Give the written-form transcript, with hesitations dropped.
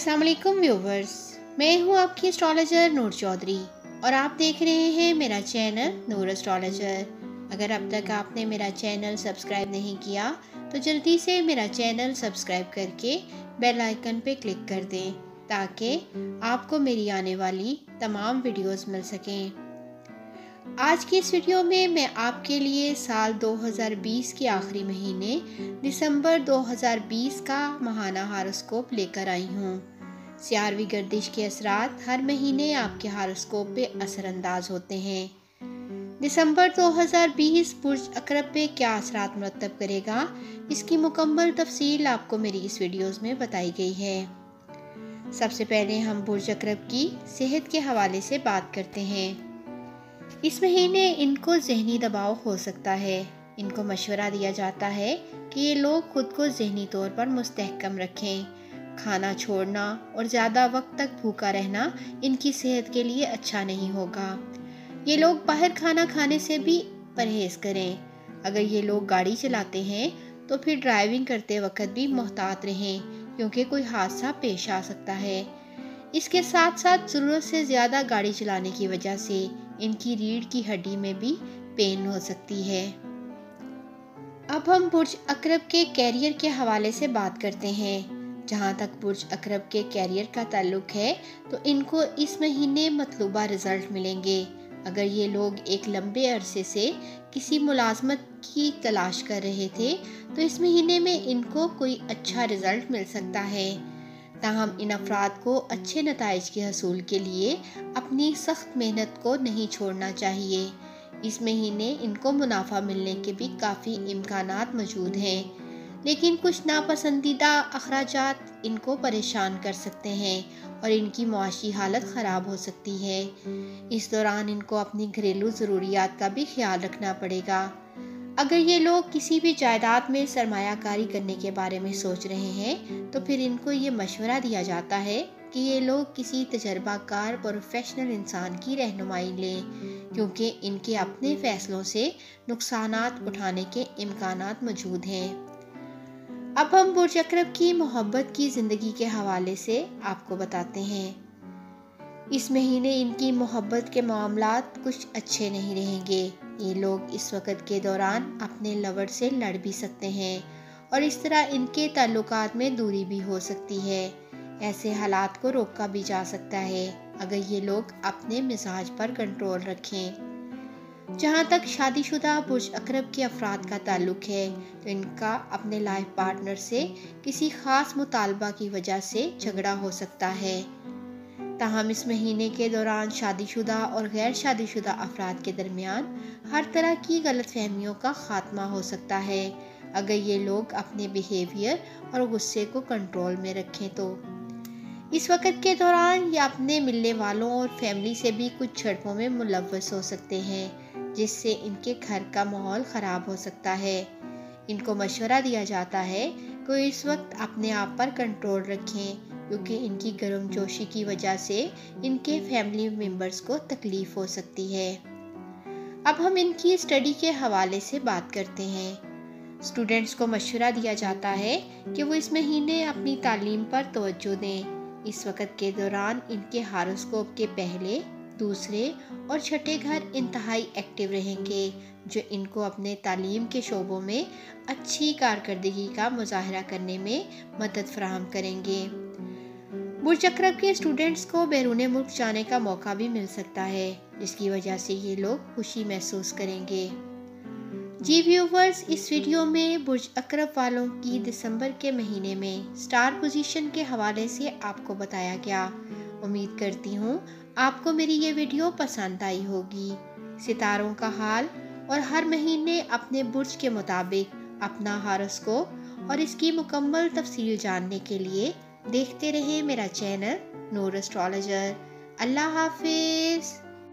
अस्सलाम वालेकुम व्यूवर्स, मैं हूं आपकी एस्ट्रोलॉजर नूर चौधरी और आप देख रहे हैं मेरा चैनल नूर एस्ट्रोलॉजर। अगर अब तक आपने मेरा चैनल सब्सक्राइब नहीं किया तो जल्दी से मेरा चैनल सब्सक्राइब करके बेल आइकन पे क्लिक कर दें ताकि आपको मेरी आने वाली तमाम वीडियोस मिल सकें। आज की इस वीडियो में मैं आपके लिए साल 2020 के आखिरी महीने दिसंबर 2020 का माहाना हारोस्कोप लेकर आई हूँ। सियारवी गर्दिश के असरात हर महीने आपके हारोस्कोप पे असरअंदाज होते हैं। दिसंबर 2020 बुर्ज अकरब पे क्या असरात मुरतब करेगा, इसकी मुकम्मल तफसील आपको मेरी इस वीडियोस में बताई गई है। सबसे पहले हम बुर्ज अकरब की सेहत के हवाले से बात करते हैं। इस महीने इनको ज़हनी दबाव हो सकता है। इनको मशवरा दिया जाता है कि ये लोग खुद को ज़हनी तौर पर मुस्तहकम रखें। खाना छोड़ना और ज़्यादा वक्त तक भूखा रहना इनकी सेहत के लिए अच्छा नहीं होगा। ये लोग बाहर खाना खाने से भी परहेज़ करें। अगर ये लोग गाड़ी चलाते हैं तो फिर ड्राइविंग करते वक्त भी मोहतात रहें क्योंकि कोई हादसा पेश आ सकता है। इसके साथ साथ ज़रूरत से ज़्यादा गाड़ी चलाने की वजह से इनकी रीढ़ की हड्डी में भी पेन हो सकती है। अब हम बुर्ज अकरब के कैरियर के हवाले से बात करते हैं। जहाँ तक बुर्ज अकरब के कैरियर का ताल्लुक है तो इनको इस महीने मतलूबा रिजल्ट मिलेंगे। अगर ये लोग एक लंबे अरसे से किसी मुलाजमत की तलाश कर रहे थे तो इस महीने में इनको कोई अच्छा रिजल्ट मिल सकता है। ताहम इन अफराद को अच्छे नताइज के हसूल के लिए अपनी सख्त मेहनत को नहीं छोड़ना चाहिए। इस महीने इनको मुनाफा मिलने के भी काफ़ी इम्कानात मौजूद हैं, लेकिन कुछ नापसंदीदा अखराजात इनको परेशान कर सकते हैं और इनकी मुआशी हालत ख़राब हो सकती है। इस दौरान इनको अपनी घरेलू ज़रूरियात का भी ख्याल रखना पड़ेगा। अगर ये लोग किसी भी जायदाद में सरमायाकारी करने के बारे में सोच रहे हैं तो फिर इनको ये मशवरा दिया जाता है कि ये लोग किसी तजर्बाकार प्रोफेशनल इंसान की रहनुमाई लें क्योंकि इनके अपने फैसलों से नुकसानात उठाने के इम्कानात मौजूद हैं। अब हम बुर्ज अकरब की मोहब्बत की ज़िंदगी के हवाले से आपको बताते हैं। इस महीने इनकी मोहब्बत के मामलात कुछ अच्छे नहीं रहेंगे। ये लोग इस वक्त के दौरान अपने लवर से लड़ भी सकते हैं और इस तरह इनके ताल्लुकात में दूरी भी हो सकती है। ऐसे हालात को रोका भी जा सकता है अगर ये लोग अपने मिजाज पर कंट्रोल रखें। जहाँ तक शादीशुदा बुर्ज अकरब के अफराद का ताल्लुक है तो इनका अपने लाइफ पार्टनर से किसी ख़ास मुतालबा की वजह से झगड़ा हो सकता है। ताहम इस महीने के दौरान शादीशुदा और गैर शादीशुदा अफराद के दरमियान हर तरह की गलतफहमियों का खात्मा हो सकता है अगर ये लोग अपने बिहेवियर और गुस्से को कंट्रोल में रखें तो। इस वक्त के दौरान ये अपने मिलने वालों और फैमिली से भी कुछ झड़पों में मुलव्वस हो सकते हैं जिससे इनके घर का माहौल ख़राब हो सकता है। इनको मशवरा दिया जाता है कि इस वक्त अपने आप पर कंट्रोल रखें क्योंकि इनकी गर्मजोशी की वजह से इनके फैमिली मेंबर्स को तकलीफ़ हो सकती है। अब हम इनकी स्टडी के हवाले से बात करते हैं। स्टूडेंट्स को मशवरा दिया जाता है कि वो इस महीने अपनी तालीम पर तवज्जो दें। इस वक्त के दौरान इनके हारोस्कोप के पहले, दूसरे और छठे घर इंतहाई एक्टिव रहेंगे जो इनको अपने तालीम के शोबों में अच्छी कारकर्दगी का मुजाहरा करने में मदद फराहम करेंगे। बुर्ज अकरब के स्टूडेंट्स को बैरून मुल्क जाने का मौका भी मिल सकता है जिसकी वजह से ये लोग खुशी महसूस करेंगे। जी व्यूवर्स, इस वीडियो में बुर्ज अकरब वालों की दिसंबर के महीने में स्टार पोजीशन के हवाले से आपको बताया गया। उम्मीद करती हूँ आपको मेरी ये वीडियो पसंद आई होगी। सितारों का हाल और हर महीने अपने बुर्ज के मुताबिक अपना हारोस्कोप और इसकी मुकम्मल तफसील जानने के लिए देखते रहे मेरा चैनल नूर एस्ट्रोलॉजर। अल्लाह हाफिज़।